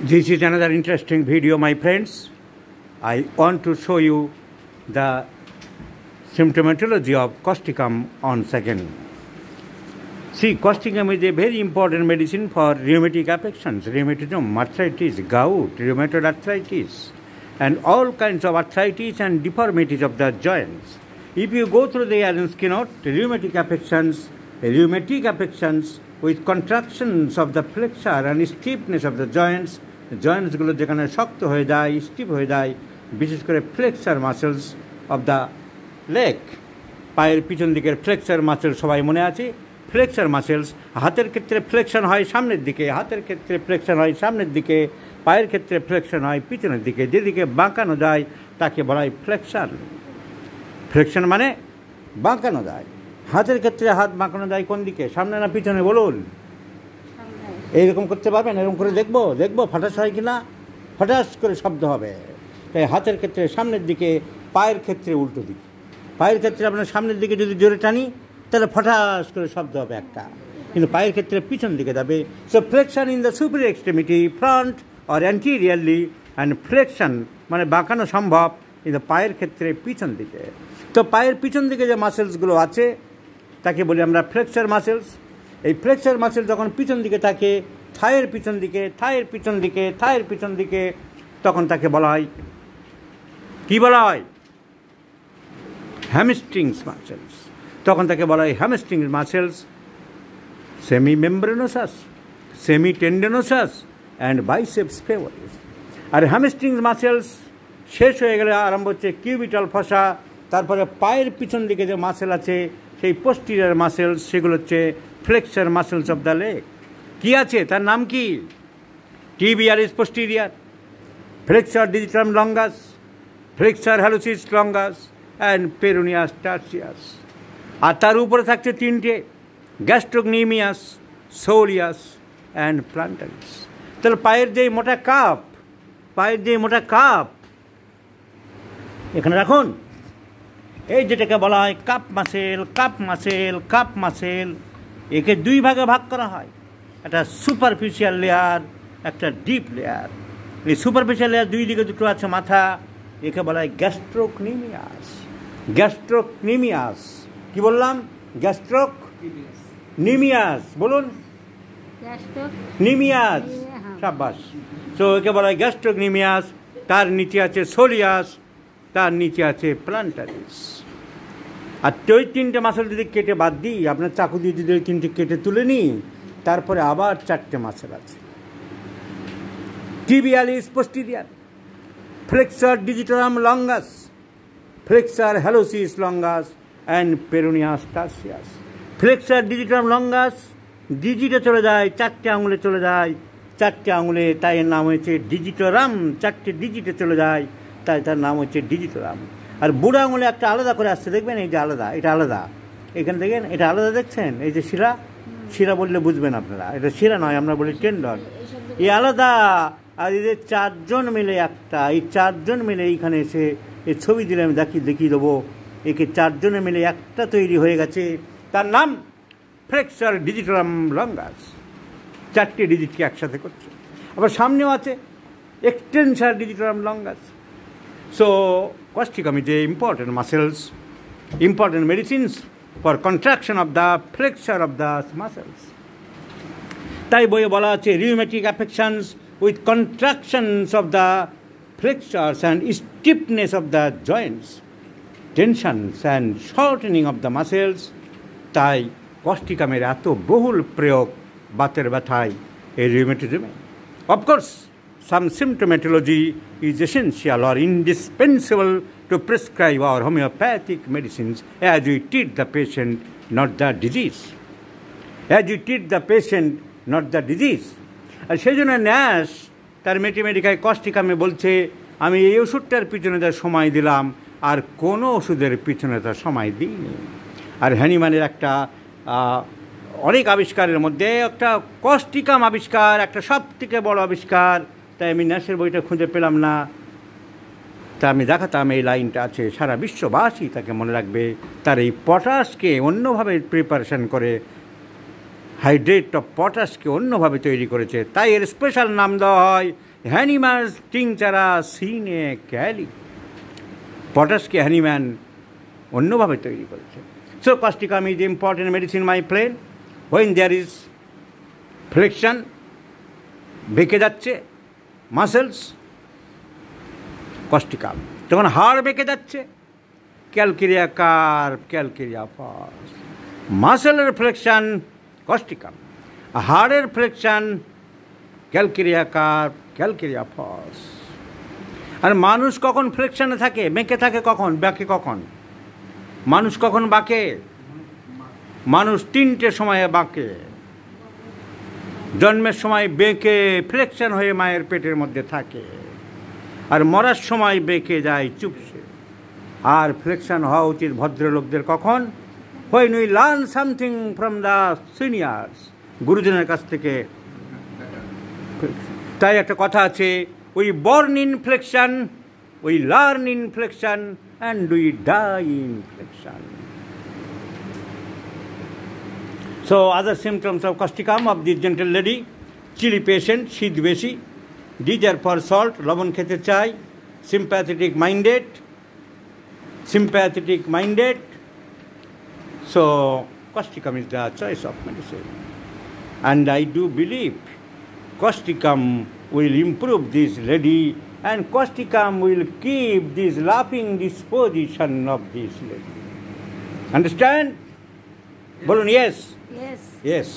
This is another interesting video, my friends. I want to show you the symptomatology of causticum on second. See, causticum is a very important medicine for rheumatic affections, rheumatism, arthritis, gout, rheumatoid arthritis, and all kinds of arthritis and deformities of the joints. If you go through the iron keynote, rheumatic affections with contractions of the flexor and stiffness of the joints, জয়েন্টসগুলো যেখানে শক্ত হয়ে যায়, স্টিফ হয়ে যায়, বিশেষ করে flexor muscles of the leg, পায়ের পিছন দিকের ফ্লেক্সার মাসেল সবাই মনে আছে। ফ্লেক্সার মাসেলস হাতের ক্ষেত্রে ফ্লেকশন হয় সামনের দিকে, হাতের ক্ষেত্রে ফ্লেকশন হয় সামনের দিকে, পায়ের ক্ষেত্রে ফ্লেকশন হয় পিছনের দিকে। যেদিকে বাঁকানো যায় তাকে বলা হয় ফ্লেকশন। ফ্লেকশন মানে বাঁকানো যায়। হাতের ক্ষেত্রে হাত বাঁকানো যায় কোন দিকে, সামনে না পিছনে বলুন? এইরকম করতে পারবেন? এরকম করে দেখবো ফাটাস হয় কি না? ফাটাস করে শব্দ হবে। তাই হাতের ক্ষেত্রে সামনের দিকে, পায়ের ক্ষেত্রে উল্টো দিকে। পায়ের ক্ষেত্রে আপনার সামনের দিকে যদি জোরে টানি তাহলে ফটাস করে শব্দ হবে একটা, কিন্তু পায়ের ক্ষেত্রে পিছন দিকে যাবে। So flexion in the superior extremity front or anteriorly, and flexion মানে বাঁকানো সম্ভব কিন্তু পায়ের ক্ষেত্রে পিছন দিকে। তো পায়ের পিছন দিকে যে মাসেলসগুলো আছে তাকে বলি আমরা ফ্লেক্সার মাসেলস। এই ফ্লেক্সার মাসেল যখন পিছন দিকে থাকে, থায়ের পিছন দিকে, তখন তাকে বলা হয়, কি বলা হয়? Hamstrings muscles. তখন তাকে বলা হয় hamstrings muscles, semi membranosus, semi tendinosus and biceps femoris. আর হ্যামস্ট্রিংস মাসেলস শেষ হয়ে গেলে আরম্ভ হচ্ছে কিউবিটাল ফসা। তারপরে পায়ের পিছন দিকে যে মাসেল আছে সেই পোস্টিরিয়র মাসেলস, সেগুলো হচ্ছে flexor muscles of the leg. কী আছে তার নাম কি? Tibialis posterior, flexor digitorum longus, flexor hallucis longus and peroneus tertius. আর তার উপরে থাকছে তিনটে, গ্যাস্ট্রোগনেমিয়াস, সোলিয়াস অ্যান্ড প্লান্টারিস। তাহলে পায়ের যে মোটা কাপ এখানে রাখুন, এই যেটাকে বলা হয় কাপ মাসেল, একে দুই ভাগে ভাগ করা হয়। একটা সুপারফিশিয়াল লেয়ার, একটা ডিপ লেয়ার। এই সুপারফিশিয়াল লেয়ার দুই দিকে দুটো আছে মাথা, একে বলা হয় গ্যাস্ট্রোকনিমিয়াস। কি বললাম? গ্যাস্ট্রোকনিমিয়াস বলুন, নিমিয়াস, সাবাস। তো একে বলা হয় গ্যাস্ট্রোকনিমিয়াস। তার নিচে আছে সোলিয়াস, তার নিচে আছে প্লান্টারিস। আর ওই তিনটে মাসেল যদি কেটে বাদ দিই, আপনার চাকু দিয়ে যদি ওই তিনটে কেটে তুলে নিই, তারপরে আবার চারটে মাসেল আছে। Tibialis posterior, flexor digitorum longus, flexor hallucis longus and peroneus tertius. Flexor digitorum longus ডিজিটে চলে যায়, চারটে আঙুলে চলে যায়, চারটে আঙুলে, তাই এর নাম হয়েছে ডিজিটোরাম। চারটে ডিজিটে চলে যায়, তাই তার নাম হচ্ছে ডিজিটোরাম। আর বুড়ো আঙুলে একটা আলাদা করে আসছে, দেখবেন এই যে আলাদা, এটা আলাদা, এখানে দেখেন এটা আলাদা, দেখছেন এই যে শিরা বললে বুঝবেন আপনারা, এটা শিরা নয়, আমরা বলি টেন্ডন, এই আলাদা। আর এদের চারজন মিলে এই চারজন মিলে এইখানে এসে এই ছবি দিলে আমি দেখিয়ে দেবো, একে চারজনে মিলে একটা তৈরি হয়ে গেছে, তার নাম ফ্লেক্সার ডিজিটাম লঙ্গাস। চারটে ডিজিটকে একসাথে করছে। আবার সামনেও আছে এক্সটেনসার ডিজিটাম longus. So, causticum is a important medicines for contraction of the flexure of the muscles. তাই বইয়ে বলা আছে rheumatic affections with contractions of the flexures and stiffness of the joints, tensions and shortening of the muscles. তাই causticum-এর এত বহুল প্রয়োগ বাতের ব্যথায়, এই rheumatism-এ। Of course, some symptomatology is essential or indispensable to prescribe our homeopathic medicines as we treat the patient, not the disease. আর সেই জন্য Nash তার মেটিমেডিকায় কাস্টিকামে বলছে, আমি এই ওষুধটার পিছনে তার সময় দিলাম আর কোনো ওষুধের পিছনে তার সময় দিইনি। আর হ্যানিম্যানের একটা অনেক আবিষ্কারের মধ্যে একটা কাস্টিকাম আবিষ্কার, একটা সব থেকে বড় আবিষ্কার। তাই আমি ন্যাশের বইটা খুঁজে পেলাম না, তা আমি দেখাতাম এই লাইনটা আছে, সারা বিশ্ববাসী তাকে মনে রাখবে। তার এই পটাশকে অন্যভাবে প্রিপারেশন করে, হাইড্রেট অফ পটাশকে অন্যভাবে তৈরি করেছে, তাই এর স্পেশাল নাম দেওয়া হয় হ্যানিম্যানস টিংচারা সিনে ক্যালি। পটাশকে হ্যানিম্যান অন্যভাবে তৈরি করেছে। So causticum is important medicine my plain. When there is flexion, বেঁকে যাচ্ছে মাসেলস, কস্টিকাম। যখন হাড় বেঁকে যাচ্ছে, ক্যালকেরিয়া কার্ভ, ক্যালকেরিয়া ফস। মাসেলের ফ্লেকশন কস্টিকাম, হাড়ের flexion calcarea carb, calcarea phos. আর মানুষ কখন ফ্লেকশনে থাকে, বেঁকে থাকে কখন, বাঁকে কখন? মানুষ কখন বাঁকে? মানুষ 3টে সময়ে বাঁকে। জন্মের সময় বেঁকে ফ্লেকশন হয়ে মায়ের পেটের মধ্যে থাকে, আর মরার সময় বেঁকে যায় চুপসে। আর ফ্লেকশন হওয়া উচিত ভদ্রলোকদের কখন? When we learn something from the seniors, গুরুজনের কাছ থেকে। তাই একটা কথা আছে, we born in flexion, we learn in flexion, and we die in flexion. So other symptoms of causticum of this gentle lady: chilly patient, শীত বেশি, desire for salt, লবণ খেতে চাই, sympathetic minded. So causticum is the choice of medicine, and I do believe causticum will improve this lady, and causticum will keep this laughing disposition of this lady. Understand? Bolun, yes. Yes. Yes.